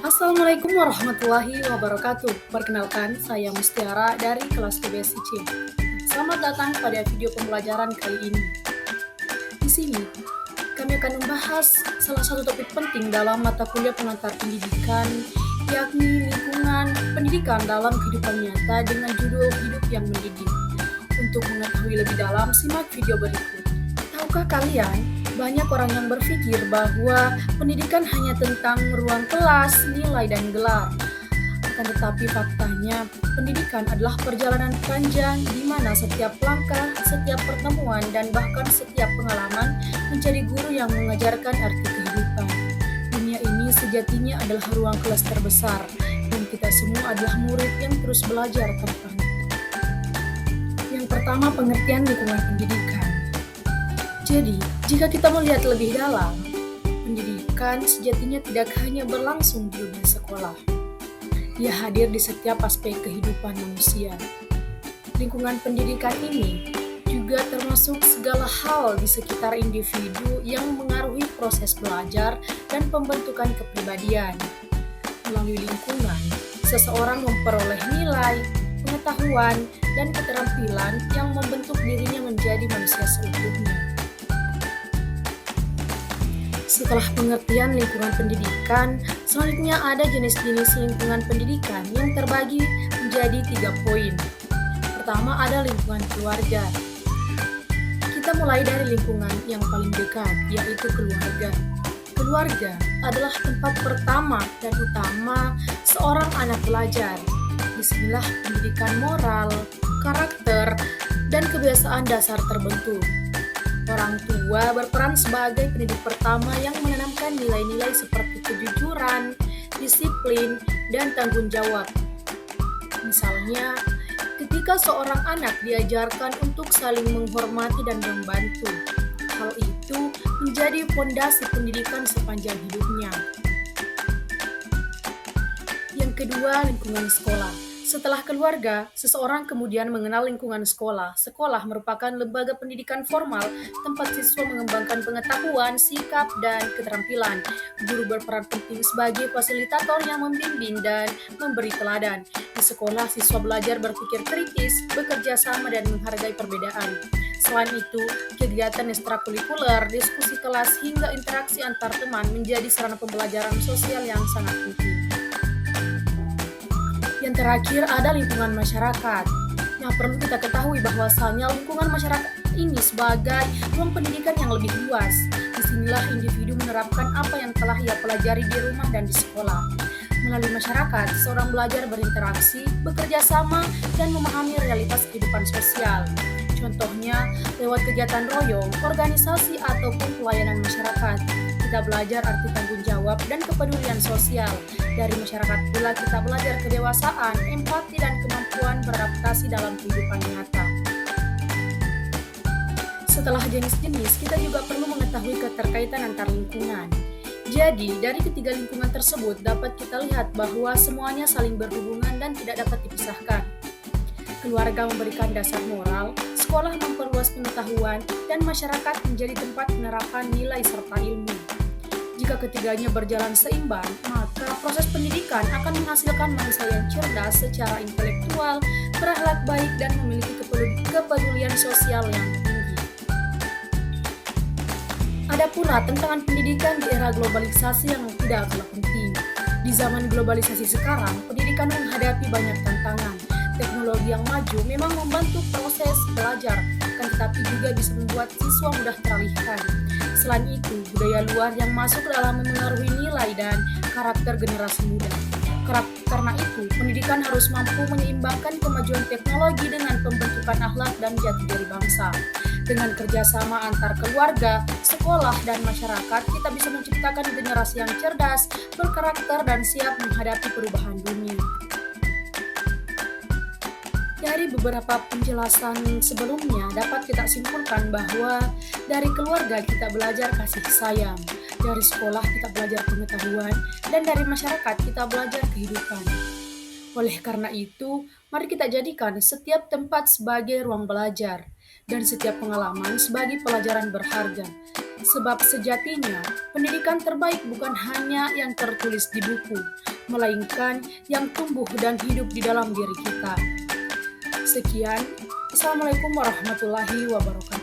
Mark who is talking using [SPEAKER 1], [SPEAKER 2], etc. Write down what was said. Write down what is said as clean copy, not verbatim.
[SPEAKER 1] Assalamualaikum warahmatullahi wabarakatuh. Perkenalkan, saya Mustiara dari kelas TBSIC. Selamat datang pada video pembelajaran kali ini. Di sini, kami akan membahas salah satu topik penting dalam mata kuliah pengantar pendidikan, yakni lingkungan pendidikan dalam kehidupan nyata dengan judul Hidup yang Mendidik. Untuk mengetahui lebih dalam, simak video berikut. Tahukah kalian, banyak orang yang berpikir bahwa pendidikan hanya tentang ruang kelas, nilai, dan gelar. Akan tetapi faktanya, pendidikan adalah perjalanan panjang di mana setiap langkah, setiap pertemuan, dan bahkan setiap pengalaman menjadi guru yang mengajarkan arti kehidupan. Dunia ini sejatinya adalah ruang kelas terbesar, dan kita semua adalah murid yang terus belajar tanpa henti. Yang pertama, pengertian lingkungan pendidikan. Jadi, jika kita melihat lebih dalam, pendidikan sejatinya tidak hanya berlangsung di dunia sekolah. Ia hadir di setiap aspek kehidupan manusia. Lingkungan pendidikan ini juga termasuk segala hal di sekitar individu yang mengaruhi proses belajar dan pembentukan kepribadian. Melalui lingkungan, seseorang memperoleh nilai, pengetahuan, dan keterampilan yang membentuk dirinya menjadi manusia seutuhnya. Setelah pengertian lingkungan pendidikan, selanjutnya ada jenis-jenis lingkungan pendidikan yang terbagi menjadi 3 poin. Pertama ada lingkungan keluarga. Kita mulai dari lingkungan yang paling dekat, yaitu keluarga. Keluarga adalah tempat pertama dan utama seorang anak belajar. Disinilah pendidikan moral, karakter, dan kebiasaan dasar terbentuk. Orang tua berperan sebagai pendidik pertama yang menanamkan nilai-nilai seperti kejujuran, disiplin, dan tanggung jawab. Misalnya, ketika seorang anak diajarkan untuk saling menghormati dan membantu, hal itu menjadi fondasi pendidikan sepanjang hidupnya. Yang kedua, lingkungan sekolah. Setelah keluarga, seseorang kemudian mengenal lingkungan sekolah. Sekolah merupakan lembaga pendidikan formal, tempat siswa mengembangkan pengetahuan, sikap, dan keterampilan. Guru berperan penting sebagai fasilitator yang membimbing dan memberi teladan. Di sekolah, siswa belajar berpikir kritis, bekerja sama, dan menghargai perbedaan. Selain itu, kegiatan ekstrakurikuler, diskusi kelas, hingga interaksi antar teman menjadi sarana pembelajaran sosial yang sangat penting. Yang terakhir ada lingkungan masyarakat. Nah, perlu kita ketahui bahwasanya lingkungan masyarakat ini sebagai ruang pendidikan yang lebih luas. Disinilah individu menerapkan apa yang telah ia pelajari di rumah dan di sekolah. Melalui masyarakat, seorang belajar berinteraksi, bekerja sama, dan memahami realitas kehidupan sosial. Contohnya, lewat kegiatan royong, organisasi, ataupun pelayanan masyarakat. Kita belajar arti tanggung jawab dan kepedulian sosial. Dari masyarakat pula kita belajar kedewasaan, empati, dan kemampuan beradaptasi dalam kehidupan nyata. Setelah jenis-jenis, kita juga perlu mengetahui keterkaitan antar lingkungan. Jadi, dari ketiga lingkungan tersebut dapat kita lihat bahwa semuanya saling berhubungan dan tidak dapat dipisahkan. Keluarga memberikan dasar moral, sekolah memperluas pengetahuan, dan masyarakat menjadi tempat penerapan nilai serta ilmu. Jika ketiganya berjalan seimbang, maka proses pendidikan akan menghasilkan manusia yang cerdas secara intelektual, berakhlak baik, dan memiliki kepedulian sosial yang tinggi. Ada pula tantangan pendidikan di era globalisasi yang tidak kalah penting. Di zaman globalisasi sekarang, pendidikan menghadapi banyak tantangan. Teknologi yang maju memang membantu proses belajar, akan tetapi juga bisa membuat siswa mudah teralihkan. Selain itu, budaya luar yang masuk dalam memengaruhi nilai dan karakter generasi muda. Karena itu, pendidikan harus mampu menyeimbangkan kemajuan teknologi dengan pembentukan akhlak dan jati diri bangsa. Dengan kerjasama antar keluarga, sekolah, dan masyarakat, kita bisa menciptakan generasi yang cerdas, berkarakter, dan siap menghadapi perubahan dunia. Dari beberapa penjelasan sebelumnya dapat kita simpulkan bahwa dari keluarga kita belajar kasih sayang, dari sekolah kita belajar pengetahuan, dan dari masyarakat kita belajar kehidupan. Oleh karena itu, mari kita jadikan setiap tempat sebagai ruang belajar dan setiap pengalaman sebagai pelajaran berharga. Sebab sejatinya, pendidikan terbaik bukan hanya yang tertulis di buku, melainkan yang tumbuh dan hidup di dalam diri kita. Sekian, Assalamualaikum warahmatullahi wabarakatuh.